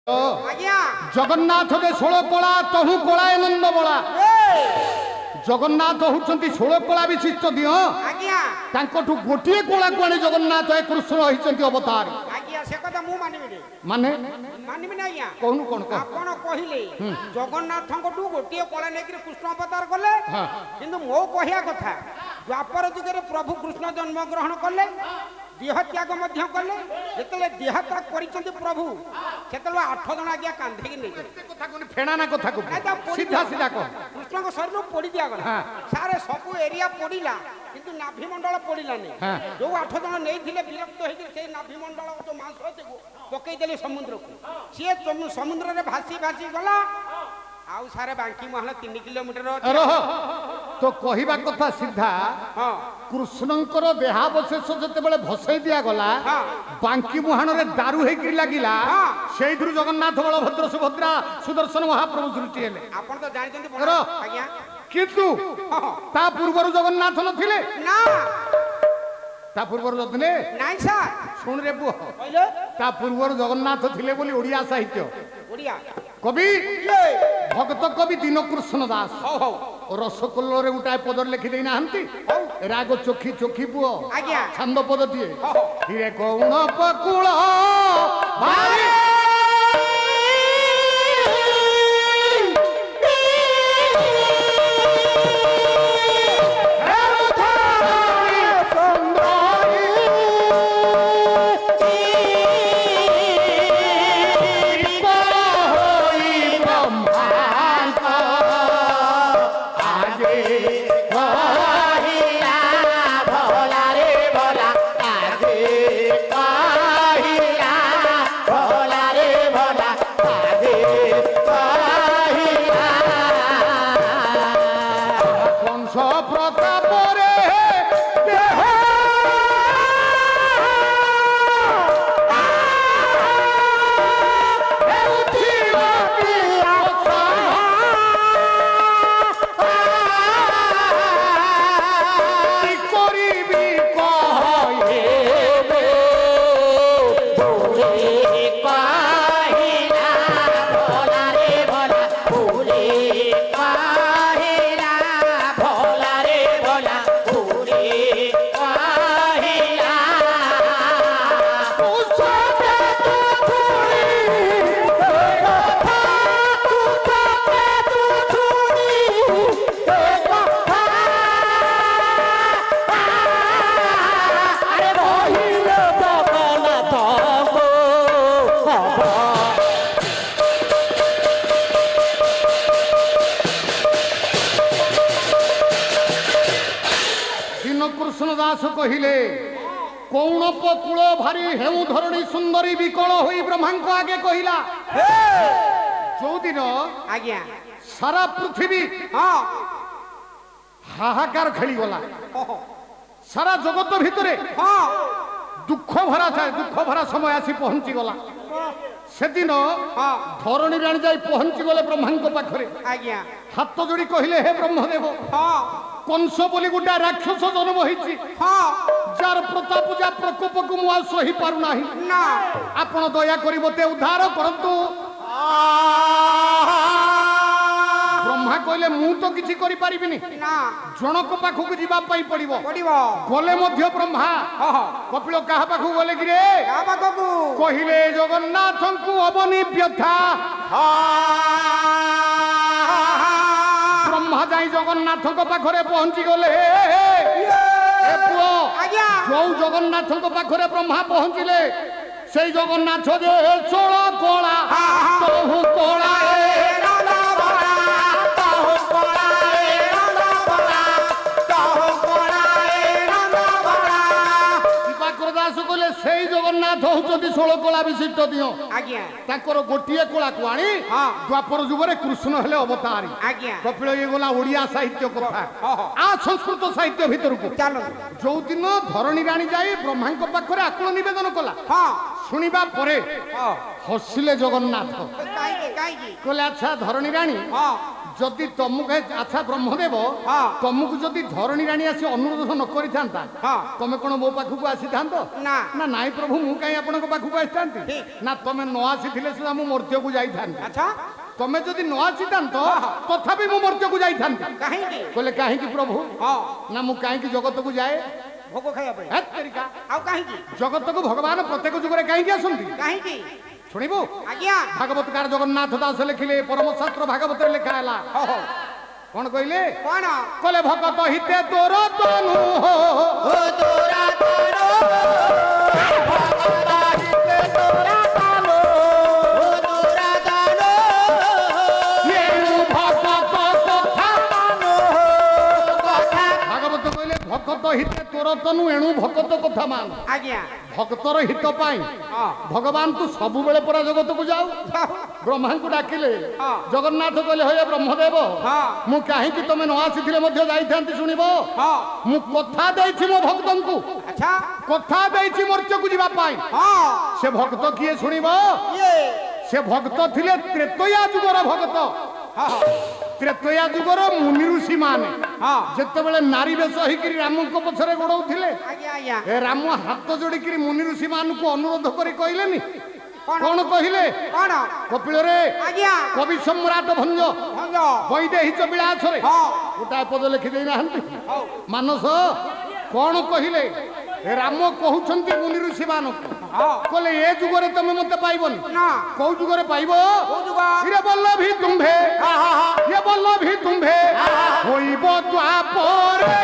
जगन्नाथ के 16 कला तहु कला नंद बला जगन्नाथ होउछंती 16 कला विशिष्ट दियो तांकोठु गोटिए कला को आनी जगन्नाथ ए कृष्ण होइछंती अवतार से कथा मु मानिबिनी माने मानिबि ना आज्ञा कोन कोन को आपण कहिले जगन्नाथ को गोटिए कला नेकि कृष्ण अवतार कले किंतु मो कहिया कथा द्वापर जुगे रे प्रभु कृष्ण जन्म ग्रहण कले देह त्याग मध्य कले जेतले देह त्याग करिसंती प्रभु सेतले 8 जण आज्ञा कांधे कि नै कथा कोन फेणा ना कथा को सीधा सीधा को कृष्ण को शरीर पोड़ी दिया गला सारे सब एरिया पोड़ीला किंतु नाभि मंडल पोड़ीलानी जो 8 जण नै थिले विरक्त होई से नाभि मंडल जो मांस को पकई देले समुद्र को से समुद्र रे भासी भासी गला आउ सारे बांकी महल 3 किलोमीटर तो कहिबा कथा सीधा कृष्णंकर देहावशेष जते बेले भसई दिया गला बांकी मुहान रे दारू हे कि लागिला सेइथुर जगन्नाथ बलभद्र सुभद्रा सुदर्शन महाप्रभु सृष्टि हेले आपण तो जानिचंती आज्ञा किंतु ता पूर्वरु जगन्नाथ नथिले ना ता पूर्वरु नथिले नाइ सर सुन रे बुआ कहले ता पूर्वरु जगन्नाथ थिले बोली ओडिया साहित्य ओडिया कवि भक्त कवि दीनकृष्ण दास रसकल्लो रे उठाए पदर लिखि देना हंती राग चोखी चोखी पुओ आज्ञा छंद पद दिए हिरे कौन पकुळ भाई कहिले कौन पकुल भारी हेउ धरणी सुंदरी विकल होई ब्रह्मा को आगे कहिला जो दिन आज्ञा सारा पृथ्वी हाहाकार खेली गला सारा जगत भितरे दुख भरा था दुख भरा समय आसी पहुंची गला से दिन धरणी राणी जाई पहुंची गले ब्रह्मा को पाखरे आज्ञा हाथ जोड़ी कहिले हे ब्रह्मदेव कंस बोली गोटा राक्षस जन्म होईची जार प्रताप जा प्रकोप को मुआ सही पारु नाही ना आपण दया करी मते उद्धार करंतु ब्रह्मा कहले मु तो किछि करि परिबिनी ना जनक पाखु को जीवा पई पड़िबो पड़िबो गले मध्य ब्रह्मा कपिल काहा पाखु गले कि रे का पाखु कहिले जगन्नाथ को अवनी व्यथा ब्रह्मा जाई जगन्नाथ को पाखरे पहुंची गले ए पुओ जो जगन्नाथ को पाखरे ब्रह्मा पहुंचिले सेई जगन्नाथ जे चोळ कोळा तहु कोळा जगन्नाथ होउछंती 16 कला विशिष्ट दियो आज्ञा ताकर गोटिए कला को आनी द्वापर जुगरे कृष्ण हेले अवतारी आज्ञा कपिल ये गला ओडिया साहित्य कथा आ संस्कृत साहित्य भीतर को चलो जो दिन धरणी राणी जाई ब्रह्मा को पाखरे आकुल निवेदन कला सुनिबा परे हसिले जगन्नाथ काई काई कहले अच्छा धरणी राणी যদি তমুক আচ্ছা ব্রহ্মদেব তমুক যদি ধরণী রানী আসি অনুরোধ ন করিথান্তা তুমি কোন মো পাখকু আসিথান্ত না না নাই প্রভু মু কাই আপনার পাখকু আসিথান্তি না তুমি ন আসিলে সুদ্ধা মু মর্ত্যকু যাইথান্তি আচ্ছা তুমি যদি ন আসিথান্ত তথাপি মু মর্ত্যকু যাইথান্তি কাহিকি কইলে কাহিকি প্রভু না মু কাহিকি জগতকু যাଏ ভোগ খাইয়া পাই হেতরিকা আউ কাহিকি জগতকু ভগবান প্রত্যেক যুগরে কাহিকি আসନ୍ତି কাহিকি শুনিবু আজ্ঞা ভাগবতকার জগন্নাথ দাস লেখিলে পরমশাস্ত্র ভাগবতের লেখা হেলা কোন কইলে কোন কলে ভগত হিতে তোর তনু হো তোরা তনু ভগত হিতে তোরা তনু তোরা তনু এনু ভগত কথা তনু কথা ভাগবত কইলে ভগত হিতে তোর তনু এনু ভগত কথা মান আজ্ঞা ভক্তর হিত পাই ভগবান তু ସବୁବେଳେ পরা জগতকু যাও ব্রহ্মাঙ্কু ডাকিলে জগন্নাথ কইলে হয়ে ব্রহ্মদেব মু কাহিকি তুমি ন আসিলে মধ্য যাইথান্তি শুনিব মু কথা দেইছি মো ভক্তଙ୍କୁ আচ্ছা কথা দেইছি মর্ত্যকু ଯିବା পাই সে ভক্ত কিয়ে শুনিব ইয়ে সে ভক্ত থিলে ত্রেতয়া যুগর ভক্ত ত্রেতয়া যুগর মুনি ঋষি মানে যেତେବେଳେ নারী বেশ হইকি রামଙ୍କ পছরে গোড়াউଥିଲେ আজ্ঞা আজ্ঞা এ রাম হাত যোড়িকি মুনি ঋষি ମାନଙ୍କୁ অনুরোধ କରି କହିଲେନି কোন কহিলে কোন কপিলরে আজ্ঞা কবি সম্রাট ভঞ্জ ভঞ্জ বৈদেহিচ বিলাসরে গোটাଏ পদ লেখি দেই নাহাନ୍ତି ମାନସ কোন কহিলে রাম কହୁଛନ୍ତି মুনি ঋষি ମାନଙ୍କୁ কলে এ যুগরে তুমি মতে পাইবনি না কোউ যুগরে পাইব কোউ যুগ ইরে বল্লভী তুম্ভে ইয়ে বল্লভী তুম্ভে হইব দ্বাপরে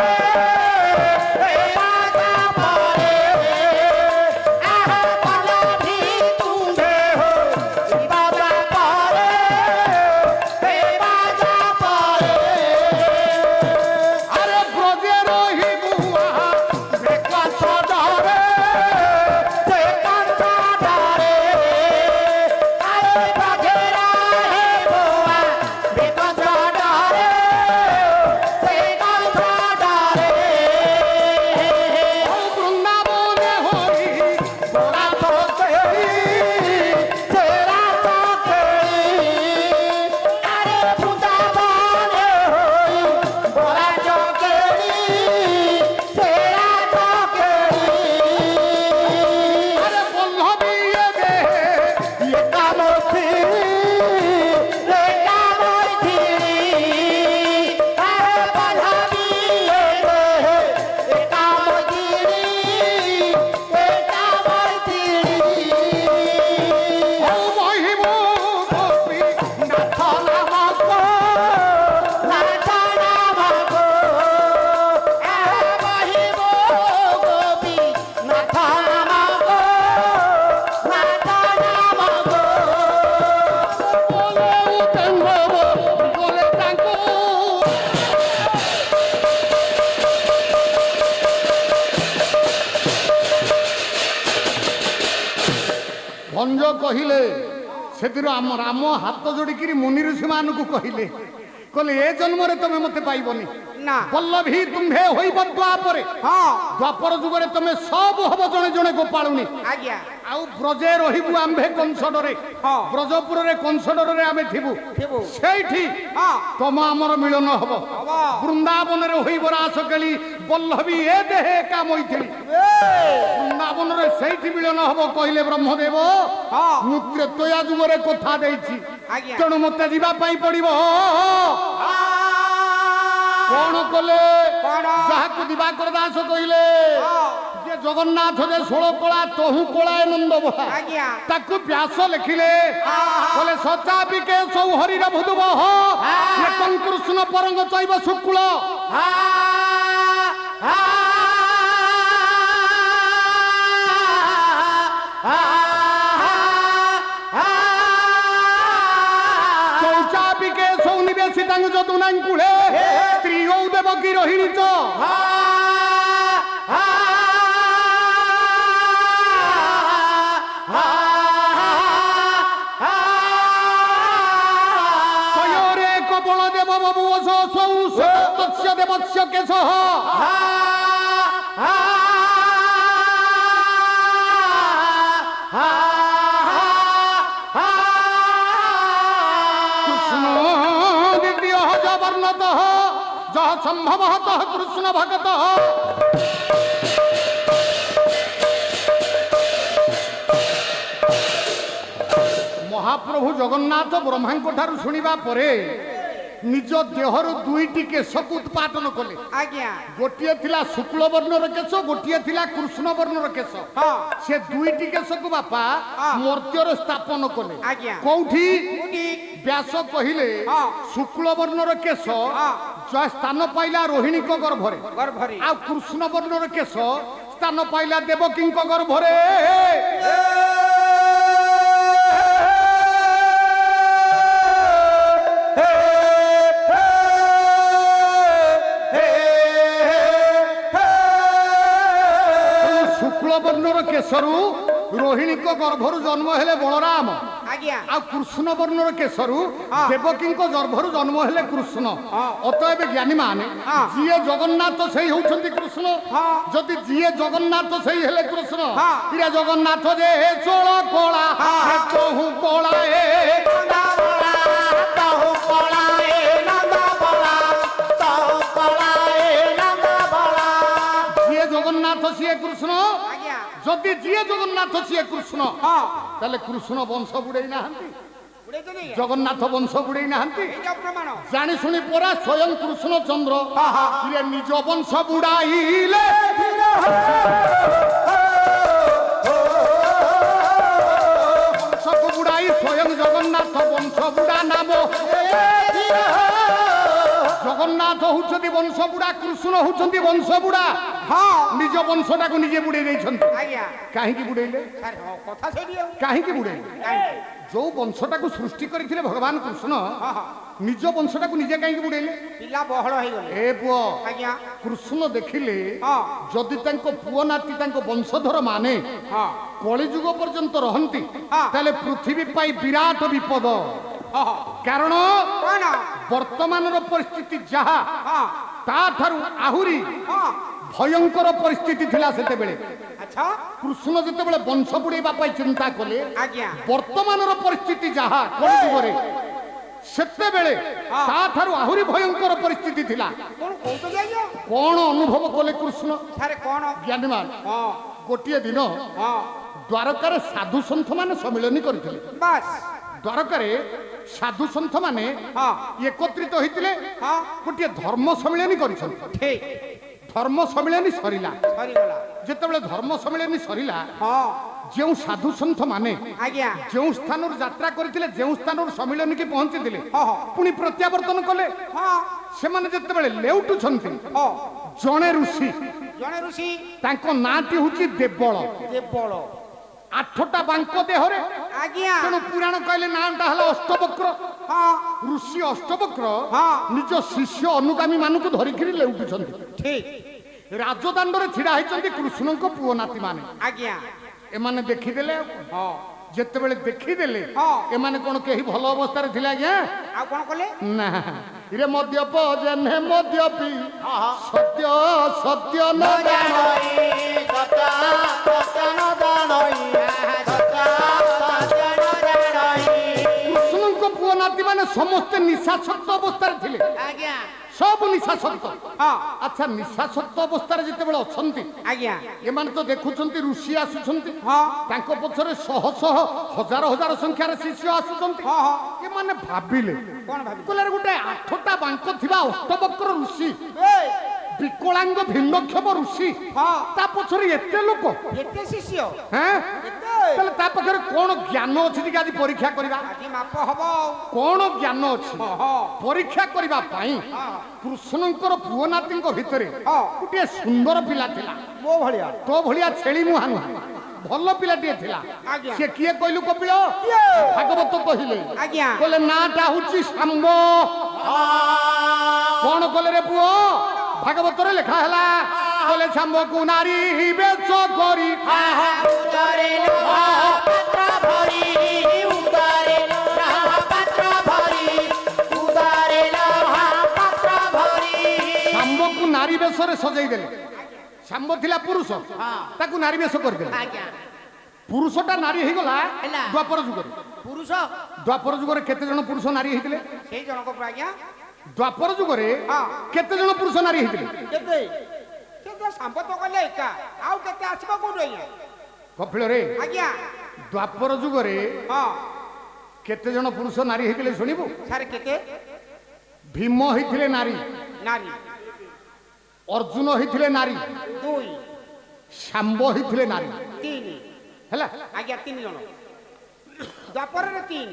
ভঞ্জ কহিলে সেদিন রাম হাত যোড়িকি মুনি ঋষি মানুষ কহিলে কলে এ জন্মরে তুমি মতে পাইবনি না বল্লভী তুম্ভে হইব দ্বাপরে দ্বাপর যুগরে তুমি সব হব জনে জনে গোপালুনি আজ্ঞা আউ ব্রজে রহিবু আম্ভে কংসডরে ব্রজপুরে কংসডরে আমি থিবু সেইটি তম আমার মিলন হব বৃন্দাবনের হইব রাস কেলি বল্লভী এ দেহে একা মৈথিলি বৃন্দাবনের সেইটি মিলন হব কহিলে ব্রহ্মদেব মু ত্রেতয়া যুগরে কথা দেইছি তেণু মতে ଯିବା ପାଇଁ পড়িব কোন কলে যাহাকু দিবাকর দাস কইলে যে জগন্নাথ যে 16 কলা তহু কলায় নন্দ বহা তাকু ব্যাস লেখিলে বলে সচাপিকে সৌ হরির ভুদুব একং কৃষ্ণ পরঙ্গ চৈব শুক্ল চৌচাপিকে সৌ নিবেশিতাঙ্গ যদুনাঙ্কুলে স্ত্রী ও দেবকী রহিণী চ দেবস্য কেশ কৃষ্ণ দ্বিতীয় ଉନ୍ନତଃ ଯହ ସମ୍ଭବତଃ କୃଷ୍ଣ ଭଗତଃ। ମହାପ୍ରଭୁ ଜଗନ୍ନାଥ ବ୍ରହ୍ମାଙ୍କ ଠାରୁ ଶୁଣିବା ପରେ ନିଜ ଦେହରୁ ଦୁଇଟି କେଶକୁ ଉତ୍ପାଟନ କଲେ। ଆଜ୍ଞା ଗୋଟିଏ ଥିଲା ଶୁକ୍ଳ ବର୍ଣ୍ଣର କେଶ, ଗୋଟିଏ ଥିଲା କୃଷ୍ଣ ବର୍ଣ୍ଣର କେଶ। ସେ ଦୁଇଟି କେଶକୁ ବାପା ମର୍ତ୍ତ୍ୟରେ ସ୍ଥାପନ କଲେ। ଆଜ୍ଞା କୋଉଠି? ବ୍ୟାସ କହିଲେ ଶୁକ୍ଳ ବର୍ଣ୍ଣର କେଶ ସ୍ଥାନ ପାଇଲା ରୋହିଣୀଙ୍କ ଗର୍ଭରେ, ଆଉ କୃଷ୍ଣ ବର୍ଣ୍ଣର କେଶ ସ୍ଥାନ ପାଇଲା ଦେବକୀଙ୍କ ଗର୍ଭରେ। ବର୍ଣ୍ଣର କେଶରୁ ରୋହିଣୀଙ୍କ ଗର୍ଭରୁ ଜନ୍ମ ହେଲେ ବଳରାମ, ଆଉ କୃଷ୍ଣ ବର୍ଣ୍ଣର କେଶରୁ ଦେବକୀଙ୍କ ଗର୍ଭରୁ ଜନ୍ମ ହେଲେ କୃଷ୍ଣ। ଅତଏବ ଜ୍ଞାନୀ ମାନେ ଯିଏ ଜଗନ୍ନାଥ ସେଇ ହଉଛନ୍ତି କୃଷ୍ଣ। ଯଦି ଯିଏ ଜଗନ୍ନାଥ ସେଇ ହେଲେ କୃଷ୍ଣ, ଜଗନ୍ନାଥ ଯେ ଚୋଳ କଳା କହୁ କଳା ଯିଏ ଜଗନ୍ନାଥ ସିଏ କୃଷ୍ଣ। ଯଦି ଯିଏ ଜଗନ୍ନାଥ ସିଏ କୃଷ୍ଣ, ତାହେଲେ କୃଷ୍ଣ ବଂଶ ବୁଡେଇ ନାହାନ୍ତି, ଜଗନ୍ନାଥ ବଂଶ ବୁଡେଇ ନାହାନ୍ତି। ଜାଣି ଶୁଣି ପରା ସ୍ୱୟଂ କୃଷ୍ଣ ଚନ୍ଦ୍ର ନିଜ ବଂଶ ବୁଡାଇଲେ। ବଂଶକୁ ବୁଡାଇ ସ୍ୱୟଂ ଜଗନ୍ନାଥ ବଂଶ ବୁଡା ନାମ। ଜଗନ୍ନାଥ ହଉଛନ୍ତି ବଂଶ ବୁଡା, କୃଷ୍ଣ ହଉଛନ୍ତି ବଂଶ ବୁଡା। ନିଜ ବଂଶଟାକୁ ନିଜେ ବୁଡେଇ ଦେଇଛନ୍ତି। କାହିଁକି ବୁଡେଇଲେ? କାହିଁକି ବୁଡେଇଲେ? ଯୋଉ ବଂଶଟାକୁ ସୃଷ୍ଟି କରିଥିଲେ ଭଗବାନ କୃଷ୍ଣ, ନିଜ ବଂଶଟାକୁ ନିଜେ କାହିଁକି ବୁଡେଇଲେ? ପିଲା ବହଳ ହେଇଗଲେ। ଏ ପୁଅ, କୃଷ୍ଣ ଦେଖିଲେ ଯଦି ତାଙ୍କ ପୁଅ ନାତି ତାଙ୍କ ବଂଶଧର ମାନେ କଳିଯୁଗ ପର୍ଯ୍ୟନ୍ତ ରହନ୍ତି, ତାହେଲେ ପୃଥିବୀ ପାଇଁ ବିରାଟ ବିପଦ। କାରଣ ବର୍ତ୍ତମାନର ପରିସ୍ଥିତି ଯାହା, ତାଠାରୁ ଆହୁରି ଭୟଙ୍କର ପରିସ୍ଥିତି ଥିଲା ସେତେବେଳେ। କୃଷ୍ଣ ଯେତେବେଳେ ବଂଶ ବୁଡେଇବା ପାଇଁ ଚିନ୍ତା କଲେ, ବର୍ତ୍ତମାନର ପରିସ୍ଥିତି ଯାହା କଳିଯୁଗରେ, ସେତେବେଳେ ତାଠାରୁ ଆହୁରି ଭୟଙ୍କର ପରିସ୍ଥିତି ଥିଲା। କଣ ଅନୁଭବ କଲେ କୃଷ୍ଣ? ଜ୍ଞାନୀମାନ ଗୋଟିଏ ଦିନ ଦ୍ୱାରକାରେ ସାଧୁ ସନ୍ଥ ମାନେ ସମ୍ମିଳନୀ କରିଥିଲେ। ଦ୍ୱାରକାରେ ସାଧୁ ସନ୍ଥ ମାନେ ଏକତ୍ରିତ ହୋଇଥିଲେ, ଗୋଟିଏ ଧର୍ମ ସମ୍ମିଳନୀ କରିଛନ୍ତି। ଧର୍ମ ସମ୍ମିଳନୀ ସରିଲା। ଯେତେବେଳେ ଧର୍ମ ସମ୍ମିଳନୀ ସରିଲା, ଯେଉଁ ସାଧୁ ସନ୍ଥ ମାନେ ଯେଉଁ ସ୍ଥାନରୁ ଯାତ୍ରା କରିଥିଲେ, ଯେଉଁ ସ୍ଥାନରୁ ସମ୍ମିଳନୀ କି ପହଞ୍ଚିଥିଲେ, ପୁଣି ପ୍ରତ୍ୟାବର୍ତ୍ତନ କଲେ। ସେମାନେ ଯେତେବେଳେ ଲେଉଟୁଛନ୍ତି, ଜଣେ ଋଷି, ତାଙ୍କ ନାଁଟି ହଉଛି ଦେବଳ। 8ଟା ବାଙ୍କ ଦେହରେ, ତେଣୁ ପୁରାଣ କହିଲେ ନାଁଟା ହେଲା ଅଷ୍ଟବକ୍ର। ଋଷି ଅଷ୍ଟବକ୍ର ନିଜ ଶିଷ୍ୟ ଅନୁଗାମୀ ମାନଙ୍କୁ ଧରିକିରି ଲେଉଟୁଛନ୍ତି। ରାଜଦାଣ୍ଡରେ ଛିଡା ହେଇଛନ୍ତି କୃଷ୍ଣଙ୍କ ପୁଅ ନାତି ମାନେ। ଏମାନେ ଦେଖିଦେଲେ। ଯେତେବେଳେ ଦେଖିଦେଲେ, ଏମାନେ କଣ କେହି ଭଲ ଅବସ୍ଥାରେ ଥିଲେ? ଆଜ୍ଞା, ଆଉ କଣ କଲେ ନା, ରେ ମଦ୍ୟପ ଜେନେ ମଦ୍ୟପି ସତ୍ୟ ସତ୍ୟ ନ ଜାଣଇ, ସତ୍ୟ ସତ୍ୟ ନ ଜାଣଇ, କୃଷ୍ଣଙ୍କ ପୁଅ ନାତି ମାନେ ସମସ୍ତେ ନିଶାସକ୍ତ ଅବସ୍ଥାରେ ଥିଲେ। ସବୁ ନିଶାସକ୍ତ। ଆଚ୍ଛା, ନିଶାସକ୍ତ ଅବସ୍ଥାରେ ଯେତେବେଳେ ଅଛନ୍ତି, ଏମାନେ ତ ଦେଖୁଛନ୍ତି ଋଷି ଆସୁଛନ୍ତି, ତାଙ୍କ ପଛରେ ଶହ ଶହ ହଜାର ହଜାର ସଂଖ୍ୟାରେ ଶିଷ୍ୟ ଆସୁଛନ୍ତି। ଏମାନେ ଭାବିଲେ, କହିଲେ ଗୋଟେ 8ଟା ବାଙ୍କ ଥିବା ଅଷ୍ଟବକ୍ର ଋଷି, ବିକଳାଙ୍ଗ ଭିନ୍ନକ୍ଷମ ଋଷି, ତା ପଛରେ ଏତେ ଲୋକ, ଏତେ ଶିଷ୍ୟ, ତାହେଲେ ତା ପାଖରେ କଣ ଜ୍ଞାନ ଅଛି ଟିକେ ଆଜି ପରୀକ୍ଷା କରିବା। କଣ ଜ୍ଞାନ ଅଛି ପରୀକ୍ଷା କରିବା ପାଇଁ କୃଷ୍ଣଙ୍କର ପୁଅ ନାତିଙ୍କ ଭିତରେ ଗୋଟିଏ ସୁନ୍ଦର ପିଲା ଥିଲା। ତୋ ଭଳିଆ ଛେଳି ମୁହାଁ ନୁହଁ, ଭଲ ପିଲାଟିଏ ଥିଲା। ସେ କିଏ କହିଲୁ କପିଳ? ଭାଗବତ କହିଲେ। କହିଲେ ନାଁଟା ହଉଛି ଶାମ୍ବ। କଣ କଲେ ରେ ପୁଅ? ଭାଗବତରେ ଲେଖା ହେଲା, କହିଲେ ଶାମ୍ବକୁ ନାରୀ ବେଶ କରି ଶାମ୍ବକୁ ନାରୀ ବେଶରେ ସଜେଇ ଦେଲେ। ଶାମ୍ବ ଥିଲା ପୁରୁଷ, ତାକୁ ନାରୀ ବେଶ କରିଦେଲେ। ପୁରୁଷଟା ନାରୀ ହେଇଗଲା ଦ୍ୱାପର ଯୁଗରେ। ଦ୍ୱାପର ଯୁଗରେ କେତେ ଜଣ ପୁରୁଷ ନାରୀ ହେଇଥିଲେ? ଦ୍ୱାପର ଯୁଗରେ କେତେ ଜଣ ପୁରୁଷ ନାରୀ ହେଇଥିଲେ? କେତେ କେତେ ସମ୍ପତ କଲେ ଏକା ଆଉ କେତେ ଆସିବ କୋଉଠୁ ଆଜ୍ଞା? କପିଳରେ ଆଜ୍ଞା ଦ୍ୱାପର ଯୁଗରେ ହଁ କେତେ ଜଣ ପୁରୁଷ ନାରୀ ହେଇଥିଲେ ଶୁଣିବୁ? ସାର୍ କେତେ? ଭୀମ ହେଇଥିଲେ ନାରୀ, ନାରୀ ଅର୍ଜୁନ ହେଇଥିଲେ ନାରୀ, 2 ଶାମ୍ବ ହେଇଥିଲେ ନାରୀ। 3 ହେଲା ଆଜ୍ଞା 3 ଜଣ ଦ୍ୱାପରରେ 3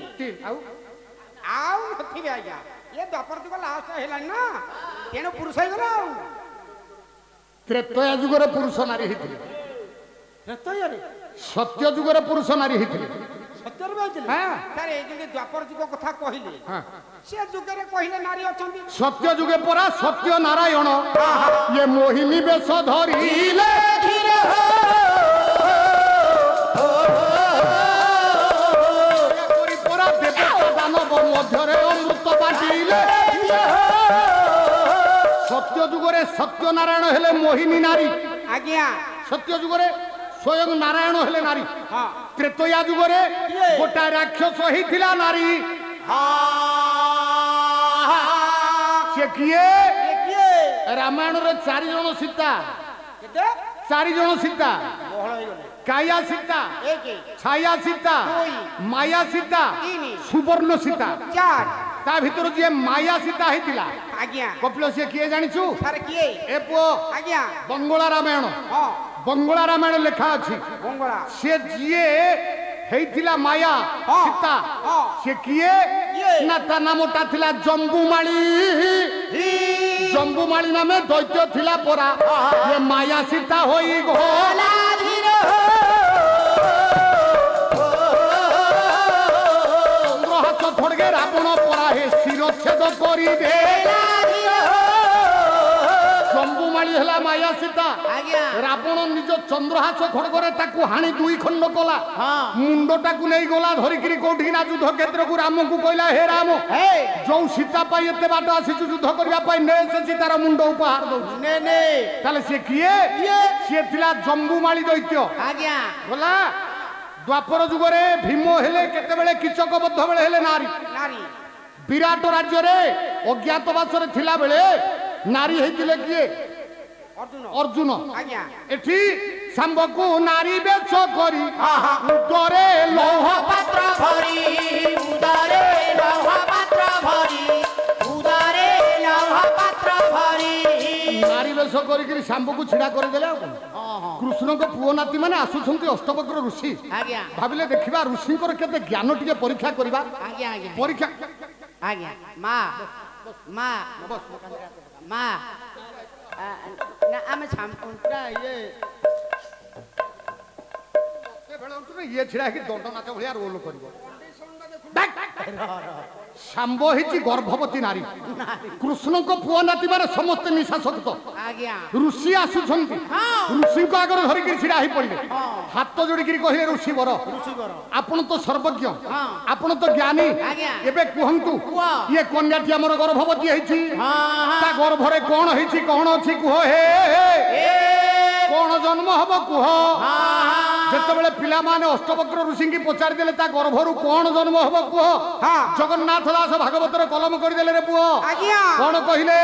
ଆଉ ନଥିବେ ଆଜ୍ଞା। ଇଏ ଦ୍ୱାପର ଯୁଗ ଲାଷ୍ଟ ହେଲାଣି ନା ତେଣୁ ପୁରୁଷ ହେଇଗଲା ଆଉ। ତ୍ରେତୟା ଯୁଗରେ ପୁରୁଷ ନାରୀ ହେଇଥିଲେ, ତ୍ରେତୟାରେ ସତ୍ୟ ଯୁଗରେ ପୁରୁଷ ନାରୀ ହେଇଥିଲେ। ସତ୍ୟରେ ରହିଥିଲେ ସାର୍ ଏଇ ଯେମିତି ଦ୍ୱାପର ଯୁଗ କଥା କହିଲେ ସେ ଯୁଗରେ କହିଲେ ନାରୀ ଅଛନ୍ତି। ସତ୍ୟ ଯୁଗେ ପରା ସତ୍ୟ ନାରାୟଣ ଇଏ ମୋହିନୀ ବେଶ ଧରିଲେ ପରା ଦେବତା ଦାନବ ମଧ୍ୟରେ ଅମୃତ ବାଟିଲେ। ସତ୍ୟ ଯୁଗରେ ସତ୍ୟ ନାରାୟଣ ହେଲେ ମୋହିନୀ ନାରୀ। ଆଜ୍ଞା ସତ୍ୟ ଯୁଗରେ ସ୍ୱୟଂ ନାରାୟଣ ହେଲେ ନାରୀ। ତ୍ରେତୟା ଯୁଗରେ ଗୋଟା ରାକ୍ଷସ ହେଇଥିଲା ନାରୀ। ସେ କିଏ? ରାମାୟଣରେ 4 ଜଣ ସୀତା, 4 ଜଣ ସୀତା, କାୟା ସୀତା, ଛାୟା ସୀତା, ମାୟା ସୀତା, ସୁବର୍ଣ୍ଣ ସୀତା। ତା ଭିତରୁ ଯିଏ ମାୟା ସୀତା ହେଇଥିଲା ଆଜ୍ଞା କପିଳ ସିଏ କିଏ ଜାଣିଛୁ? ସାର୍ କିଏ? ଏ ପୁଅ ଆଜ୍ଞା ବଙ୍ଗଳା ରାମାୟଣ, ବଙ୍ଗଳା ରାମାୟଣ ଲେଖା ଅଛି। ସେ ଯିଏ ହେଇଥିଲା ମାୟା ସୀତା ସେ କିଏ ନା ତା ନାମଟା ଥିଲା ଜମ୍ବୁମାଳି। ଜମ୍ବୁମାଳି ନାମେ ଦୈତ୍ୟ ଥିଲା ପରା ଏ ମାୟା ସୀତା ହୋଇ ଗଲା। ଚନ୍ଦ୍ରହାସ ଥଡ଼କେ ରାବଣ ପରା ହେ ଶିରଚ୍ଛେଦ କରିଦେ। ଜମ୍ବୁମାଳି ହେଲା ମାୟା ସୀତା। ରାବଣ ନିଜ ଚନ୍ଦ୍ରହାସ ଖଡଗରେ ତାକୁ ହାଣି 2 ଖଣ୍ଡ କଲା। ମୁଣ୍ଡଟାକୁ ନେଇ ଗଲା ଧରିକିରି କୋଉଠିକି ନା ଯୁଦ୍ଧ କ୍ଷେତ୍ରକୁ ରାମକୁ କହିଲା ହେ ରାମ ଯୋଉ ସୀତା ପାଇଁ ଏତେ ବାଟ ଆସିଛୁ ଯୁଦ୍ଧ କରିବା ପାଇଁ ନେ ସେ ସୀତାର ମୁଣ୍ଡ ଉପହାର ଦଉଛି। ତାହେଲେ ସିଏ କିଏ? ସିଏ ଥିଲା ଜମ୍ବୁମାଳି ଦୈତ୍ୟ। ଗଲା ଦ୍ୱାପର ଯୁଗରେ ଭୀମ ହେଲେ କେତେବେଳେ କିଚକବଦ୍ଧ ବେଳେ ହେଲେ ନାରୀ। ବିରାଟ ରାଜ୍ୟରେ ଅଜ୍ଞାତବାସରେ ଥିଲା ବେଳେ ନାରୀ ହେଇଥିଲେ କିଏ? ଅର୍ଜୁନ। ଏଠି ଶାମ୍ବକୁ ନାରୀ ବେଶ କରି ଉଦରେ ଲୌହ ପାତ୍ର ଭରି, ଉଦରେ ଲୌହ ପାତ୍ର ଭରି, ଉଦରେ ଲୌହ ପାତ୍ର ଭରି ନାରୀ ବେଶ କରିକିରି ଶାମ୍ବକୁ ଛିଡା କରିଦେଲେ। ଆଉ କୃଷ୍ଣଙ୍କ ପୁଅ ନାତି ମାନେ ଆସୁଛନ୍ତି ଅଷ୍ଟବକ୍ର ଋଷି। ଭାବିଲେ ଦେଖିବା ଋଷିଙ୍କର କେତେ ଜ୍ଞାନ ଟିକେ ପରୀକ୍ଷା କରିବା। ପରୀକ୍ଷା ମା ମା ମା ଆମେ ପୁରା ଇଏ ଛିଡା ହେଇକି ଦଣ୍ଡ ନାଚ ଭଳିଆ ରୋଲ କରିବ। ଶାମ୍ବ ହେଇଛି ଗର୍ଭବତୀ ନାରୀ। କୃଷ୍ଣଙ୍କ ପୁଅ ନାତି ମାନେ ସମସ୍ତେ ନିଶାସକ୍ତ। ଋଷି ଆସୁଛନ୍ତି, ଋଷିଙ୍କ ଆଗରେ ଧରିକିରି ଛିଡା ହେଇ ପଡିଲେ। ହାତ ଯୋଡିକିରି କହିଲେ ଋଷି ବର ଆପଣ ତ ସର୍ବଜ୍ଞ, ଆପଣ ତ ଜ୍ଞାନୀ, ଏବେ କୁହନ୍ତୁ ଇଏ କନ୍ୟାଟି ଆମର ଗର୍ଭବତୀ ହେଇଛି, ତା ଗର୍ଭରେ କଣ ହେଇଛି କଣ ଅଛି କୁହ। ହେ କଣ ଜନ୍ମ ହବ କୁହ। ଯେତେବେଳେ ପିଲାମାନେ ଅଷ୍ଟବକ୍ର ଋଷିଙ୍କୁ ପଚାରିଦେଲେ ତା ଗର୍ଭରୁ କଣ ଜନ୍ମ ହବ କୁହ, ଜଗନ୍ନାଥ ଦାସ ଭାଗବତରେ କଲମ କରିଦେଲେ ରେ ପୁଅ। କଣ କହିଲେ?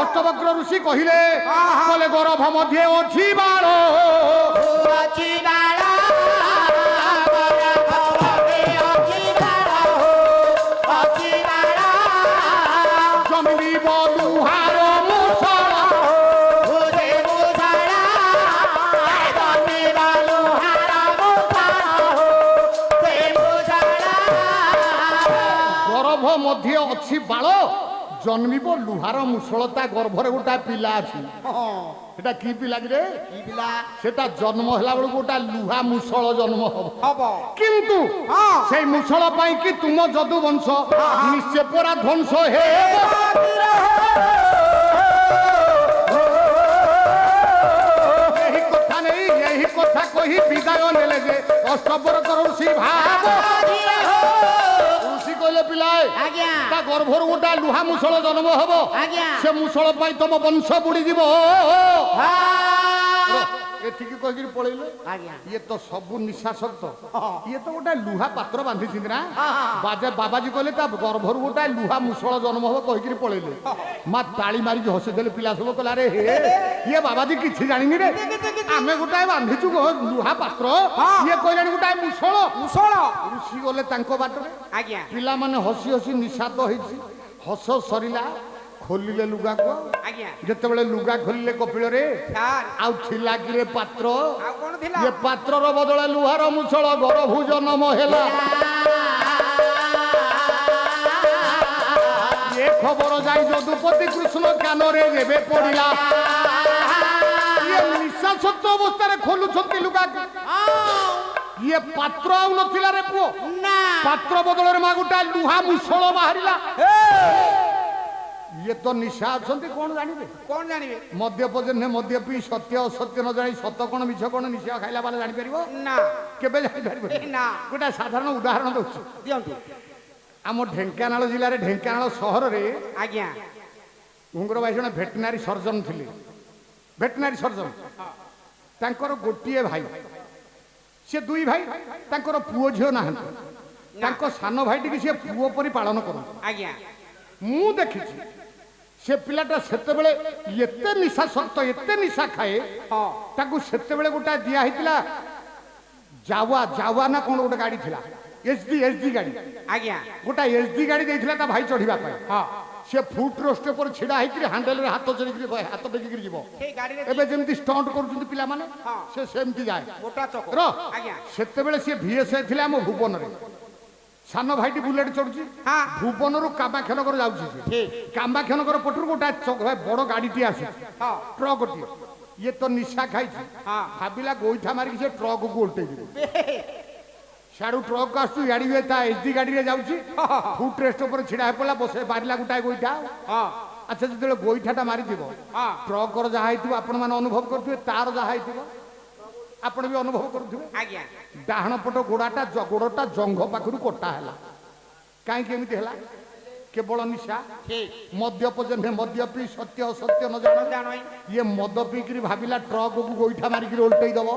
ଅଷ୍ଟବକ୍ର ଋଷି କହିଲେ କହିଲେ ଗର୍ଭ ମଧ୍ୟ ଅଛି ବାଳ, ଜମିବ ଲୁହାର ମୁଷଳ, ଗର୍ଭ ମଧ୍ୟ ଅଛି ବାଳ, ଜନ୍ମିବ ଲୁହାର ମୁଷଳ। ତା ଗର୍ଭରେ ଗୋଟା ପିଲା ଅଛି। সেটা কি পিলা রে? কি পিলা? সেটা জন্ম হেলা বেলକୁ গোটা লুহা মুষଳ জন্ম হব। কিন্তু সেই মুষଳ ପାଇଁ কি তুম যদু বংশ নিশ্চয় পরা ধ্বংস হে। এই কথা নেই, এই কথা কহি বিদায় নেলে যে অষ্টবর করছি ভাব। কইলে পিলায় তা গর্ভর গোটা লুহা মুষଳ জন্ম হব। সে মুষଳ ପାଇଁ তম বংশ বুড়ি যাব। ଏଠିକି କହିକିରି ପଳେଇଲେ ଆଜ୍ଞା ଇଏ ତ ସବୁ ନିଶାସକ୍ତ ଇଏ ତ ଗୋଟେ ଲୁହା ପାତ୍ର ବାନ୍ଧିଛନ୍ତି ନା ବାବାଜୀ କହିଲେ ତା ଗର୍ଭରୁ ଗୋଟେ ଲୁହା ମୁଷଳ ଜନ୍ମ ହବ କହିକିରି ପଳେଇଲେ ମା ତାଳି ମାରିକି ହସିଦେଲେ ପିଲା ସବୁ କହିଲେ ଆରେ ହେ ଇଏ ବାବାଜୀ କିଛି ଜାଣିନି ରେ ଆମେ ଗୋଟାଏ ବାନ୍ଧିଛୁ ଲୁହା ପାତ୍ର ଇଏ କହିଲାଣି ଗୋଟାଏ ମୁଷଳ ମୁଷଳ ଋଷି ଗଲେ ତାଙ୍କ ବାଟରେ ଆଜ୍ଞା ପିଲାମାନେ ହସି ହସି ନିଶାତ ହେଇଛି ହସ ସରିଲା ଖୋଲିଲେ ଲୁଗାକୁ ଆଜ୍ଞା ଯେତେବେଳେ ଲୁଗା ଖୋଲିଲେ କପିଳରେ ସାର୍ ଆଉ ଥିଲା କିରେ ପାତ୍ର ଆଉ କଣ ଥିଲା ଇଏ ପାତ୍ରର ବଦଳେ ଲୁହାର ମୁଷଳ ଗରଭୁ ଜନ୍ମ ହେଲା ଏ ଖବର ଯାଇ ଯଦୁପତି କୃଷ୍ଣ କାନରେ ଏବେ ପଡିଲା ଇଏ ନିଶାସକ୍ତ ଅବସ୍ଥାରେ ଖୋଲୁଛନ୍ତି ଲୁଗାକୁ ଇଏ ପାତ୍ର ଆଉ ନଥିଲା ରେ ପୁଅ ନା ପାତ୍ର ବଦଳରେ ମା ଗୋଟା ଲୁହା ମୁଷଳ ବାହାରିଲା ଇଏ ତ ନିଶା ଅଛନ୍ତି କଣ ଜାଣିବେ କଣ ଜାଣିବେ ମଦ୍ୟପ ମଦ୍ୟ ପିଇ ସତ୍ୟ ଅସତ୍ୟ ନ ଜାଣି ସତ କଣ ମିଛ କଣ ନିଶା ଖାଇଲା ବାଲା ଜାଣିପାରିବ ନା କେବେ ଜାଣିପାରିବ ନା ଗୋଟେ ସାଧାରଣ ଉଦାହରଣ ଦଉଛି ଦିଅନ୍ତୁ ଆମ ଢେଙ୍କାନାଳ ଜିଲ୍ଲାରେ ଢେଙ୍କାନାଳ ସହରରେ ଆଜ୍ଞା ଘୁଙ୍ଗୁର ଭାଇ ଜଣେ ଭେଟନାରୀ ସର୍ଜନ ଥିଲେ ଭେଟନାରୀ ସର୍ଜନ ତାଙ୍କର ଗୋଟିଏ ଭାଇ ସେ ଦୁଇ ଭାଇ ତାଙ୍କର ପୁଅ ଝିଅ ନାହାନ୍ତି ତାଙ୍କ ସାନ ଭାଇଟିକି ସେ ପୁଅ ପରି ପାଳନ କରନ୍ତି ଆଜ୍ଞା ମୁଁ ଦେଖିଛି ସେ ପିଲାଟା ସେତେବେଳେ ଏତେ ନିଶାସକ୍ତ ଏତେ ନିଶା ଖାଏ ତାକୁ ସେତେବେଳେ ଗୋଟା ଦିଆ ହେଇଥିଲା ଜାୱା ନା କଣ ଗୋଟେ ଗାଡି ଥିଲା ଏଚଡି ଗାଡି ଆଜ୍ଞା ଗୋଟା ଏଚଡି ଗାଡି ଦେଇଥିଲା ତା ଭାଇ ଚଢିବା ପାଇଁ ସେ ଫୁଟ ରୋଷ୍ଟ ଉପରେ ଛିଡା ହେଇକି ହାଣ୍ଡେଲରେ ହାତ ଚଢିକି ହାତ ଟେକିକି ଯିବ ସେଇ ଗାଡିରେ ଏବେ ଯେମିତି ଷ୍ଟଣ୍ଟ କରୁଛନ୍ତି ପିଲାମାନେ ସେ ସେମିତି ଯାଏ ଗୋଟା ଚକ ଆଜ୍ଞା ସେତେବେଳେ ସେ ଭିଏସ୍ଆଇ ଥିଲେ ଆମ ଭୁବନରେ ସାନ ଭାଇଟି ବୁଲେଟ ଚଢୁଛି ଭୁବନରୁ କାମାକ୍ଷନଗର ଯାଉଛି ସେ କାମାକ୍ଷନଗର ପଟରୁ ଗୋଟା ବଡ ଗାଡିଟିଏ ଆସୁଛି ଟ୍ରକଟିଏ ଇଏ ତ ନିଶା ଖାଇଛି ଭାବିଲା ଗୋଇଠା ମାରିକି ସେ ଟ୍ରକକୁ ଓଲଟେଇ ଯିବ ସିଆଡୁ ଟ୍ରକ୍ ଆସୁଛି ଗାଡି ତା ଏଚଡି ଗାଡିରେ ଯାଉଛି ଫୁଟ ରେଷ୍ଟ ଉପରେ ଛିଡା ହେଇ ପଡିଲା ବସେ ବାରିଲା ଗୋଟାଏ ଗୋଇଠା ଆଚ୍ଛା ଯେତେବେଳେ ଗୋଇଠାଟା ମାରିଯିବ ଟ୍ରକର ଯାହା ହେଇଥିବ ଆପଣ ମାନେ ଅନୁଭବ କରୁଥିବେ ତାର ଯାହା ହେଇଥିବ ଆପଣ ବି ଅନୁଭବ କରୁଥିବେ ଆଜ୍ଞା ଡାହାଣ ପଟ ଗୋଡଟା ଜଙ୍ଘ ପାଖରୁ କଟା ହେଲା କାହିଁକି ଏମିତି ହେଲା କେବଳ ନିଶା ମଦ୍ୟପ ମଦ୍ୟ ପିଇ ସତ୍ୟ ଅସତ୍ୟ ନ ଜାଣ ଇଏ ମଦ ପିଇକିରି ଭାବିଲା ଟ୍ରକକୁ ଗୋଇଠା ମାରିକିରି ଓଲଟେଇ ଦବ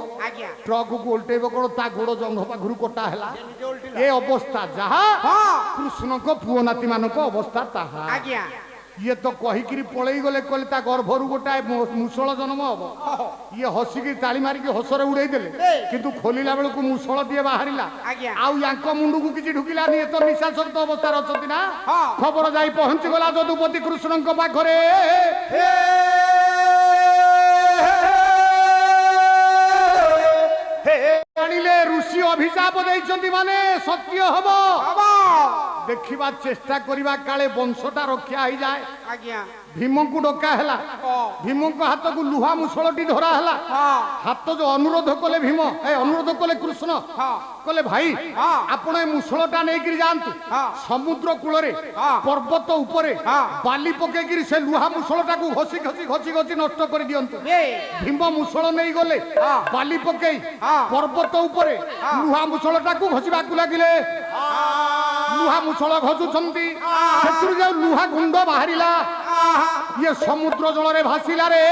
ଟ୍ରକକୁ ଓଲଟେଇବ କଣ ତା ଗୋଡ ଜଙ୍ଘ ପାଖରୁ କଟା ହେଲା ଏ ଅବସ୍ଥା ଯାହା କୃଷ୍ଣଙ୍କ ପୁଅ ନାତି ମାନଙ୍କ ଅବସ୍ଥା ତାହା ଆଜ୍ଞା ଇଏ ତ କହିକିରି ପଳେଇ ଗଲେ କହିଲେ ତା ଗର୍ଭରୁ ଗୋଟାଏ ମୁଷଳ ଜନ୍ମ ହବ ଇଏ ହସିକି ତାଳି ମାରିକି ହସରେ ଉଡେଇ ଦେଲେ କିନ୍ତୁ ଖୋଲିଲା ବେଳକୁ ମୁଷଳଟିଏ ବାହାରିଲା ଆଉ ୟାଙ୍କ ମୁଣ୍ଡକୁ କିଛି ଢୁକିଲାନି ଏ ତ ନିଶାସକ୍ତ ଅବସ୍ଥାରେ ଅଛନ୍ତି ନା ଖବର ଯାଇ ପହଞ୍ଚି ଗଲା ଯଦୁପତି କୃଷ୍ଣଙ୍କ ପାଖରେ ଜାଣିଲେ ଋଷି ଅଭିଶାପ ଦେଇଛନ୍ତି ମାନେ ସତ୍ୟ ହବ ଦେଖିବା ଚେଷ୍ଟା କରିବା କାଳେ ବଂଶଟା ରକ୍ଷା ହେଇଯାଏ ଆଜ୍ଞା ଭୀମଙ୍କୁ ଡକା ହେଲା ଭୀମଙ୍କ ହାତକୁ ଲୁହା ମୁଷଳଟି ଧରା ହେଲା ହାତ ଯୋଉ ଅନୁରୋଧ କଲେ ଭୀମ ଅନୁରୋଧ କଲେ କୃଷ୍ଣ କହିଲେ ଭାଇ ଆପଣ ଏ ମୁଷଳଟା ନେଇକିରି ଯାଆନ୍ତୁ ସମୁଦ୍ର କୂଳରେ ପର୍ବତ ଉପରେ ବାଲି ପକେଇକିରି ସେ ଲୁହା ମୁଷଳଟାକୁ ଘଷି ଘଷି ଘଷି ଘଷି ନଷ୍ଟ କରି ଦିଅନ୍ତୁ ଭୀମ ମୁଷଳ ନେଇ ଗଲେ ବାଲି ପକେଇ ପର୍ବତ ଉପରେ ଲୁହା ମୁଷଳଟାକୁ ଘଷିବାକୁ ଲାଗିଲେ ଲୁହା ମୁଷଳ ଘଷୁଛନ୍ତି ସେଥିରୁ ଯୋଉ ଲୁହା ଗୁଣ୍ଡ ବାହାରିଲା ଇଏ ସମୁଦ୍ର ଜଳରେ ଭାସିଲା ରେ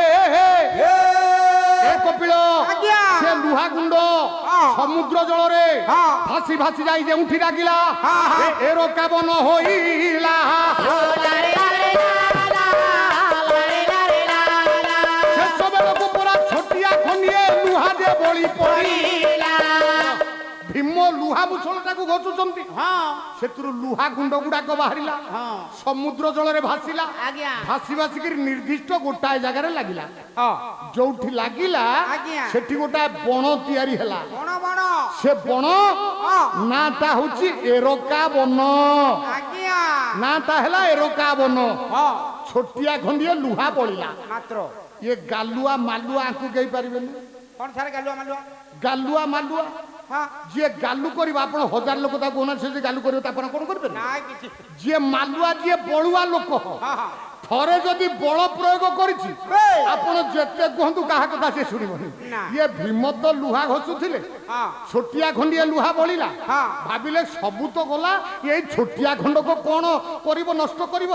କପିଳ ସେ ଲୁହା ଗୁଣ୍ଡ ସମୁଦ୍ର ଜଳରେ ଭାସି ଭାସି ଯାଇ ଯେଉଁଠି ଲାଗିଲା ଏରୋକାବନ ହୋଇଲା ସେତେବେଳକୁ ପୁରା ଛୋଟିଆ ଖଣ୍ଡିଏ ଲୁହା ଯେ ବଳି ପଡ଼ିଲା ଭୀମ ଲୁହା ମୁଷଳଟାକୁ ଘଷୁଛନ୍ତି ସେଥିରୁ ଲୁହା ଗୁଣ୍ଡ ଗୁଡାକ ବାହାରିଲା ସମୁଦ୍ର ଜଳରେ ଭାସିଲା ଭାସି ଭାସିକିରି ନିର୍ଦ୍ଦିଷ୍ଟ ଗୋଟାଏ ଜାଗାରେ ଲାଗିଲା ଯୋଉଠି ଲାଗିଲା ସେଠି ଗୋଟାଏ ବଣ ତିଆରି ହେଲା ସେ ବଣ ନାଁଟା ହଉଛି ଏରୋକା ବନ ନାଁଟା ହେଲା ଏରୋକା ବନ ଛୋଟିଆ ଖଣ୍ଡିଏ ଲୁହା ବଳିଲା ମାତ୍ର ଇଏ ଗାଲୁଆ ମାଲୁଆ ଆଙ୍କୁ କେହି ପାରିବେନି କଣ ସାରେ ଗାଲୁଆ ମାଲୁଆ ଗାଲୁଆ ମାଲୁଆ ଯିଏ ଗାଲୁ କରିବ ଆପଣ 1000 ଲୋକ ତାକୁ ସେ ଗାଲୁ କରିବ ଆପଣ କଣ କରିବେ ଯିଏ ମାଲୁଆ ଯିଏ ବଳୁଆ ଲୋକ ଥରେ ଯଦି ବଳ ପ୍ରୟୋଗ କରିଛି ଏ! ଆପଣ ଯେତେ କୁହନ୍ତୁ କାହା କଥା ସେ ଶୁଣିବନି। ନା। ଇଏ ଭୀମ ତ ଲୁହା ଘଷୁଥିଲେ, ହଁ ଛୋଟିଆ ଖଣ୍ଡିଏ ଲୁହା ବଳିଲା, ହଁ। ଭାବିଲେ ସବୁ ତ ଗଲା, ଏଇ ଛୋଟିଆ ଖଣ୍ଡକୁ କଣ କରିବ, ନଷ୍ଟ କରିବ,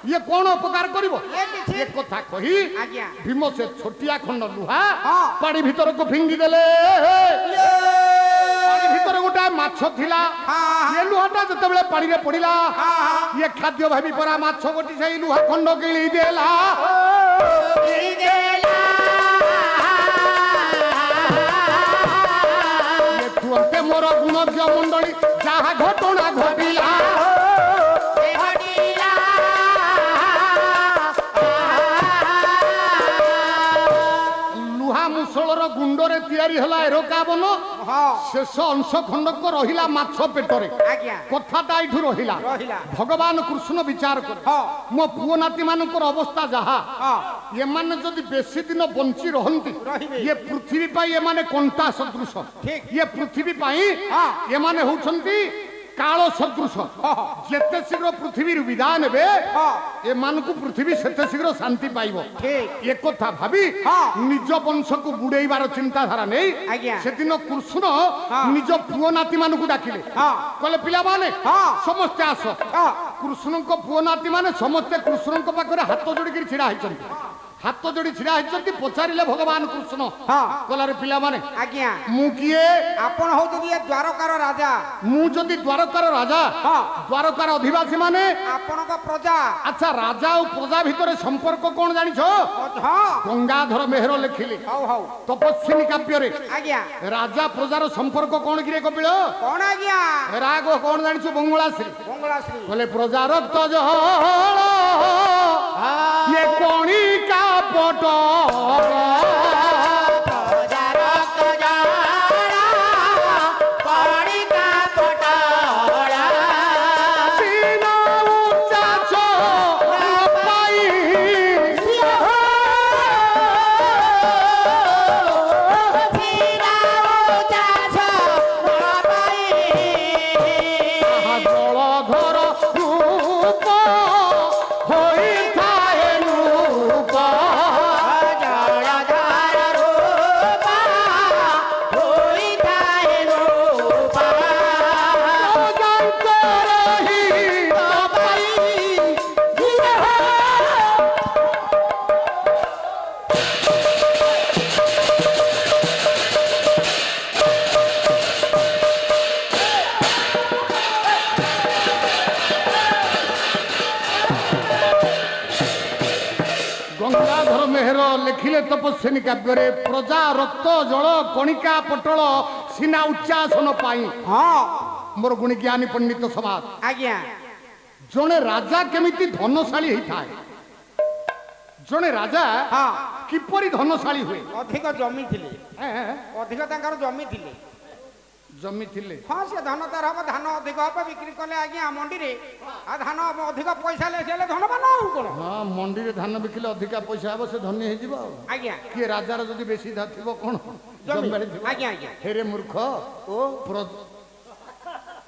ଇଏ କଣ ଉପକାର କରିବ, ଇଏ କିଛି- ଏ କଥା କହି ଆଜ୍ଞା। ଭୀମ ସେ ଛୋଟିଆ ଖଣ୍ଡ ଲୁହା ହଁ। ପାଣି ଭିତରକୁ ଫିଙ୍ଗି ଦେଲେ। ପାଣି ଭିତରେ ଗୋଟାଏ ମାଛ ଥିଲା, ହଁ। ଇଏ ଲୁହାଟା ଯେତେବେଳେ ପାଣିରେ ପଡିଲା, ହଁ। ଇଏ ଖାଦ୍ୟ ଭାବି ପରା ମାଛ ଗୋଟି ସେଇ ଲୁହା ଖଣ୍ଡ ଗିଳି ଦେଲା। ଇଏ କୁହନ୍ତେ ମୋର ଗୁଣଜ୍ୟ ମଣ୍ଡଳୀ ଯାହା ଘଟଣା ଘଟିଲା। ଲୁହା ମୁଷଳର ଗୁଣ୍ଡରେ ତିଆରି ହେଲା ଏରୋକାବନ, ହଁ ଶେଷ ଅଂଶ ଖଣ୍ଡକ ରହିଲା ମାଛ ପେଟରେ। ଆଜ୍ଞା କଥାଟା ଏଇଠୁ ରହିଲା। ରହିଲା। ଭଗବାନ କୃଷ୍ଣ ବିଚାର କଲେ, ହଁ। ମୋ ପୁଅ ନାତି ମାନଙ୍କର ଅବସ୍ଥା ଯାହା, ହଁ ଏମାନେ ଯଦି ବେଶୀ ଦିନ ବଞ୍ଚି ରହନ୍ତି, ରହିବେ। ଇଏ ପୃଥିବୀ ପାଇଁ ଏମାନେ କଣ୍ଟା ସଦୃଶ, ଠିକ। ଇଏ ପୃଥିବୀ ପାଇଁ ହଁ। ଏମାନେ ହଉଛନ୍ତି କାଳ ସଦୃଶ। ହଁ। ଯେତେ ଶୀଘ୍ର ପୃଥିବୀରୁ ବିଦାୟ ନେବେ, ହଁ। ଏମାନଙ୍କୁ ପୃଥିବୀ ସେତେ ଶୀଘ୍ର ଶାନ୍ତି ପାଇବ। ଠିକ। ଏ କଥା ଭାବି ହଁ। ନିଜ ବଂଶକୁ ବୁଡେଇବାର ଚିନ୍ତାଧାରା ନେଇ ଆଜ୍ଞା। ସେଦିନ କୃଷ୍ଣ ହଁ। ନିଜ ପୁଅ ନାତି ମାନଙ୍କୁ ଡାକିଲେ, ହଁ। କହିଲେ ପିଲାମାନେ ହଁ। ସମସ୍ତେ ଆସ। ହଁ କୃଷ୍ଣଙ୍କ ପୁଅ ନାତି ମାନେ ସମସ୍ତେ କୃଷ୍ଣଙ୍କ ପାଖରେ ହାତ ଯୋଡ଼ିକିରି ଛିଡା ହେଇଛନ୍ତି। ହାତ ଯୋଡ଼ି ଛିଡା ହେଇଛନ୍ତି, ପଚାରିଲେ ଭଗବାନ କୃଷ୍ଣ, ହଁ। କହିଲେ ପିଲାମାନେ ଆଜ୍ଞା ମୁଁ କିଏ? ଆପଣ ହଉଛନ୍ତି ଏ ଦ୍ୱାରକାର ରାଜା, ମୁଁ ଯଦି ଦ୍ୱାରକାର ରାଜା, ହଁ। ଦ୍ୱାରକାର ଅଧିବାସୀ ମାନେ, ଆପଣଙ୍କ ପ୍ରଜା। ଆଚ୍ଛା ରାଜା ଆଉ ପ୍ରଜା ଭିତରେ ସମ୍ପର୍କ କଣ ଜାଣିଛ? ହଁ ଗଙ୍ଗାଧର ମେହେର ଲେଖିଲେ ହଉ ହଉ ତପସ୍ୱିନୀ କାବ୍ୟରେ। ଆଜ୍ଞା ରାଜା ପ୍ରଜାର ସମ୍ପର୍କ କଣ କିରେ କପିଳ? କଣ ଆଜ୍ଞା? ରାଗ କଣ ଜାଣିଛୁ? ବଙ୍ଗଳାଶ୍ରୀ ମଙ୍ଗଳାଶ୍ରୀ କହିଲେ ପ୍ରଜା ରକ୍ତ ଜଳ ଇଏ କଣିକା ପଟ ଗଙ୍ଗାଧର ମେହେର ଲେଖିଲେ ତପସ୍ୱିନୀ କାବ୍ୟରେ ପ୍ରଜା ରକ୍ତ ଜଳ କଣିକା ପଟଳ ସିନା ଉଚ୍ଚାସନ ପାଇଁ। ହଁ ମୋର ଗୁଣି ଜ୍ଞାନୀ ପଣ୍ଡିତ ସମାଜ, ଆଜ୍ଞା ଜଣେ ରାଜା କେମିତି ଧନଶାଳୀ ହେଇଥାଏ, ଜଣେ ରାଜା ହଁ କିପରି ଧନଶାଳୀ ହୁଏ? ଅଧିକ ଜମି ଥିଲେ, ଅଧିକ ତାଙ୍କର ଜମି ଥିଲେ। ଜମି ଥିଲେ, ହଁ ସେ ଧନ ତାର ହବ, ଧାନ ଅଧିକ ହବ, ବିକ୍ରି କଲେ ଆଜ୍ଞା ମଣ୍ଡିରେ, ଆଉ ଧାନ ଅଧିକ ପଇସା ହେଲେ ଧନବାନ ଆଉ କଣ। ହଁ ମଣ୍ଡିରେ ଧାନ ବିକିଲେ ଅଧିକା ପଇସା ହବ, ସେ ଧନୀ ହେଇଯିବ ଆଉ। ଆଜ୍ଞା କିଏ ରାଜାର ଯଦି ବେଶୀ ଥିବ କଣ ଜମି ଜମିବାଡ଼ି ଥିବ? ଆଜ୍ଞା ଆଜ୍ଞା ହେରେ ମୂର୍ଖ, ଓ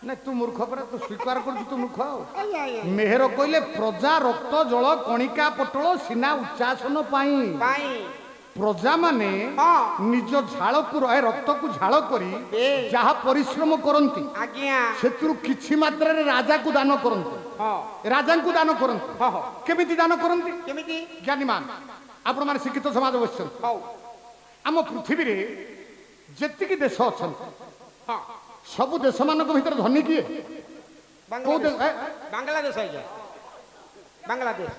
ନାଇଁ ତୁ ମୂର୍ଖ ପରା, ତୁ ସ୍ୱୀକାର କରୁଛୁ ତୁ ମୂର୍ଖ ଆଉ। ଆଜ୍ଞା ଆଜ୍ଞା ମେହେର କହିଲେ ପ୍ରଜା ରକ୍ତ ଜଳ କଣିକା ପଟଳ ସିନା ଉଚ୍ଚାସନ ପାଇଁ। ପାଇଁ ପ୍ରଜା ମାନେ ହଁ ନିଜ ଝାଳକୁ ରକ୍ତକୁ ଝାଳ କରି ବେଶ। ଯାହା ପରିଶ୍ରମ କରନ୍ତି, ଆଜ୍ଞା ସେଥିରୁ କିଛି ମାତ୍ରାରେ ରାଜାକୁ ଦାନ କରନ୍ତି, ହଁ ରାଜାଙ୍କୁ ଦାନ କରନ୍ତି। ହଁ ହଁ କେମିତି ଦାନ କରନ୍ତି? କେମିତି? ଜ୍ଞାନୀମାନ ଆପଣମାନେ ଶିକ୍ଷିତ ସମାଜ ବସିଛନ୍ତି। ହଉ ଆମ ପୃଥିବୀରେ ଯେତିକି ଦେଶ ଅଛନ୍ତି, ହଁ ସବୁ ଦେଶ ମାନଙ୍କ ଭିତରେ ଧନୀ କିଏ? କୋଉ ବାଂଲାଦେଶ ଦେଶ? ବାଂଲାଦେଶ ଆଜ୍ଞା ବାଂଲାଦେଶ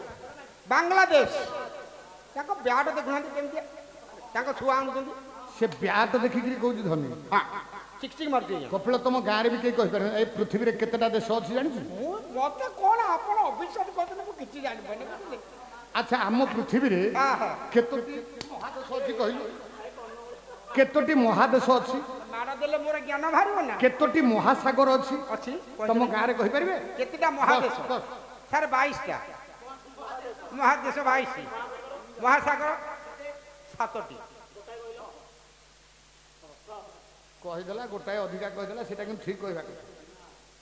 ବାଂଲାଦେଶ ତାଙ୍କ ବ୍ୟାଟ ଦେଖୁନାହାନ୍ତି କେମିତି ତାଙ୍କ ଛୁଆ ଆଣୁଛନ୍ତି। ସେ ବ୍ୟାଟ ଦେଖିକିରି କହୁଛି ଧନୀ। ହଁ ଚିକ୍ ଚିକ୍ ମାରୁଛି ଆଜ୍ଞା। କପିଳ ତମ ଗାଁରେ ବି କେହି କହିପାରିବେ ଏଇ ପୃଥିବୀରେ କେତେଟା ଦେଶ ଅଛି ଜାଣିଛୁ? ମୁଁ ମତେ କଣ ଆପଣ ଅବିଶ୍ୱାସ କରୁଛନ୍ତି, ମୁଁ କିଛି ଜାଣିପାରୁନି ବୁଝିଲେ। ଆଚ୍ଛା ଆମ ପୃଥିବୀରେ ଆହା, କେତୋଟି ମହାଦେଶ ଅଛି କହିଲୁ? କେତୋଟି ମହାଦେଶ ଅଛି? ମାଡ଼ ଦେଲେ ମୋର ଜ୍ଞାନ ବାହାରିବ ନା। କେତୋଟି ମହାସାଗର ଅଛି ଅଛି ତମ ଗାଁରେ କହିପାରିବେ? କେତେଟା ମହାଦେଶ? ଦଶ। ସାର୍ 22ଟା ମହାଦେଶ, 22 ମହାସାଗର 7ଟି। କହିଦେଲା ଗୋଟାଏ ଅଧିକା କହିଦେଲା, ସେଟା କିନ୍ତୁ ଠିକ କହିବା କଥା।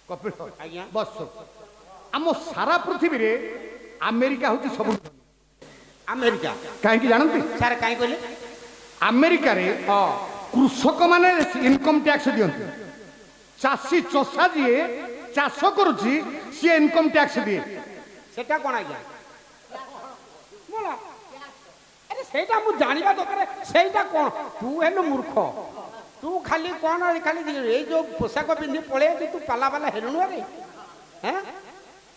କପିଳ ଆଜ୍ଞା ବସ, ଆମ ସାରା ପୃଥିବୀରେ ଆମେରିକା ହଉଛି ସବୁଠୁ ଧନୀ। ଆମେରିକା କାହିଁକି ଜାଣନ୍ତି? ସାର୍ କାହିଁ କହିଲେ? ଆମେରିକାରେ ହଁ କୃଷକମାନେ ଇନକମ୍ ଟ୍ୟାକ୍ସ ଦିଅନ୍ତି। ଚାଷୀ ଚଷା ଯିଏ ଚାଷ କରୁଛି ସିଏ ଇନକମ୍ ଟ୍ୟାକ୍ସ ଦିଏ। ସେଟା କ'ଣ ଆଜ୍ଞା? ବୋଲ ଆରେ ସେଇଟା ମୁଁ ଜାଣିବା ଦରକାର। ସେଇଟା କ'ଣ? ତୁ ହେଲୁ ମୂର୍ଖ, ତୁ ଖାଲି କ'ଣ ଖାଲି ଏଇ ଯୋଉ ପୋଷାକ ପିନ୍ଧି ପଳେଇ ଆସିଛୁ, ତୁ ପାଲା ପାଲା ହେଲୁଣୁ ଆରେ। ହେଁ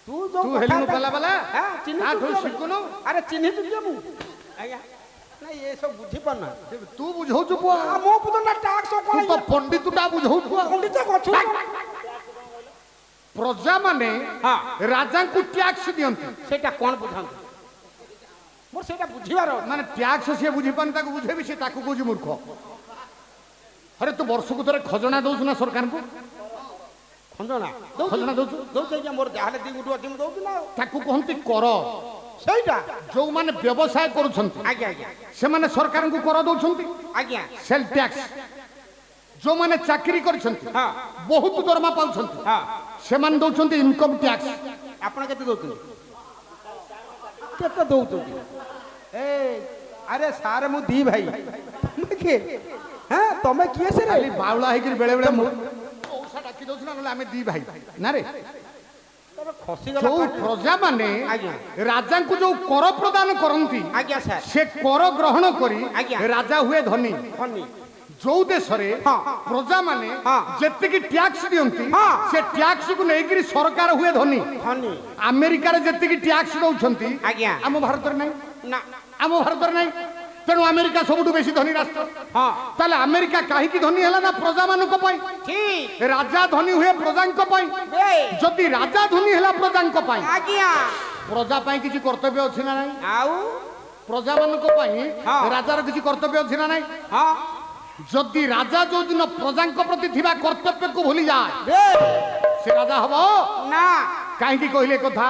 ତୁ ଯୋଉ ତୁ ହେଲୁଣୁ ପାଲା ପାଲା? ଚିହ୍ନିଛୁ ତାଠୁ କିଏ? ଶିଖୁନୁ? ଆରେ ଚିହ୍ନିଛୁ କିଏ ମୁଁ? ଆଜ୍ଞା ନାଇଁ ଏସବୁ ବୁଝିପାରୁନା। ତୁ ବୁଝଉଛୁ ପୁଅ? ମୋ ପୁତନା ଟାକ୍ସ କ'ଣ? ତୁ ତ ପଣ୍ଡିତୁଟା ବୁଝଉଛୁ। ପଣ୍ଡିତ ଗଛ ପ୍ରଜାମାନେ ହଁ ରାଜାଙ୍କୁ ଟ୍ୟାକ୍ସ ଦିଅନ୍ତି। ସେଇଟା କ'ଣ ବୁଝାନ୍ତୁ? ମୋର ସେଇଟା ବୁଝିବାର ଅଛି। ମାନେ ଟ୍ୟାକ୍ସ ସିଏ ବୁଝିପାରୁନି, ତାକୁ ବୁଝେଇବି, ସିଏ ତାକୁ କହୁଛି ମୂର୍ଖ। ଆରେ ତୁ ବର୍ଷକୁ ଥରେ ଖଜଣା ଦଉଛୁ ନା ସରକାରଙ୍କୁ? ଖଞ୍ଜଣା ଖଜଣା ଦଉଛୁ? ଦଉଛି ଆଜ୍ଞା, ମୋର ଯାହାହେଲେ ଦି ଗୁଣ୍ଠୁ ଅଛି ମୁଁ ଦଉଛି ନା। ତାକୁ କହନ୍ତି କର। ସେଇଟା ଯୋଉମାନେ ବ୍ୟବସାୟ କରୁଛନ୍ତି ଆଜ୍ଞା ଆଜ୍ଞା ସେମାନେ ସରକାରଙ୍କୁ କର ଦଉଛନ୍ତି, ଆଜ୍ଞା ସେଲ୍ ଟ୍ୟାକ୍ସ। ଯୋଉମାନେ ଚାକିରି କରିଛନ୍ତି, ହଁ ବହୁତ ଦରମା ପାଉଛନ୍ତି, ହଁ ସେମାନେ ଦଉଛନ୍ତି ଇନକମ୍ ଟ୍ୟାକ୍ସ। ଆପଣ କେତେ ଦଉଛନ୍ତି? କେତେ ଦଉଛନ୍ତି? ଏ ଆରେ ସାର୍ ମୁଁ ଦି ଭାଇ। ତମେ କିଏ? ହଁ ତମେ କିଏ? ସେ ଖାଲି ବାଉଳା ହେଇକିରି ବେଳେ ବେଳେ ମଉସା ଡାକି ଦଉଛୁ ନା, ନହେଲେ ଆମେ ଦି ଭାଇ ନା ରେ। ଖସିଗଲା ଯୋଉ ପ୍ରଜାମାନେ ଆଜ୍ଞା ରାଜାଙ୍କୁ ଯୋଉ କର ପ୍ରଦାନ କରନ୍ତି, ଆଜ୍ଞା ସାର୍ ସେ କର ଗ୍ରହଣ କରି ଆଜ୍ଞା। ରାଜା ହୁଏ ଧନୀ। ଧନୀ ଯୋଉ ଦେଶରେ ହଁ। ପ୍ରଜାମାନେ ହଁ। ଯେତିକି ଟ୍ୟାକ୍ସ ଦିଅନ୍ତି, ହଁ। ସେ ଟ୍ୟାକ୍ସକୁ ନେଇକିରି ସରକାର ହୁଏ ଧନୀ। ଧନୀ ଆମେରିକାରେ ଯେତିକି ଟ୍ୟାକ୍ସ ଦଉଛନ୍ତି ଆଜ୍ଞା ଆମ ଭାରତରେ ନାହିଁ। ନା ଆମ ଭାରତରେ ନାହିଁ, ତେଣୁ ଆମେରିକା ସବୁଠୁ ବେଶୀ ଧନୀ ରାଷ୍ଟ୍ର। ହଁ ତାହେଲେ ଆମେରିକା କାହିଁକି ଧନୀ ହେଲା? ନା ପ୍ରଜାମାନଙ୍କ ପାଇଁ। ଠିକ ରାଜା ଧନୀ ହୁଏ ପ୍ରଜାଙ୍କ ପାଇଁ। ବେ ଯଦି ରାଜା ଧନୀ ହେଲା ପ୍ରଜାଙ୍କ ପାଇଁ, ଆଜ୍ଞା ପ୍ରଜା ପାଇଁ କିଛି କର୍ତ୍ତବ୍ୟ ଅଛି ନା ନାହିଁ? ଆଉ ପ୍ରଜାମାନଙ୍କ ପାଇଁ ହଁ। ରାଜାର କିଛି କର୍ତ୍ତବ୍ୟ ଅଛି ନା ନାହିଁ? ହଁ ଯଦି ରାଜା ଯୋଉଦିନ ପ୍ରଜାଙ୍କ ପ୍ରତି ଥିବା କର୍ତ୍ତବ୍ୟକୁ ଭୁଲିଯାଏ, ବେ ସେ ରାଜା ହବ? ନା କାହିଁକି କହିଲେ କଥା?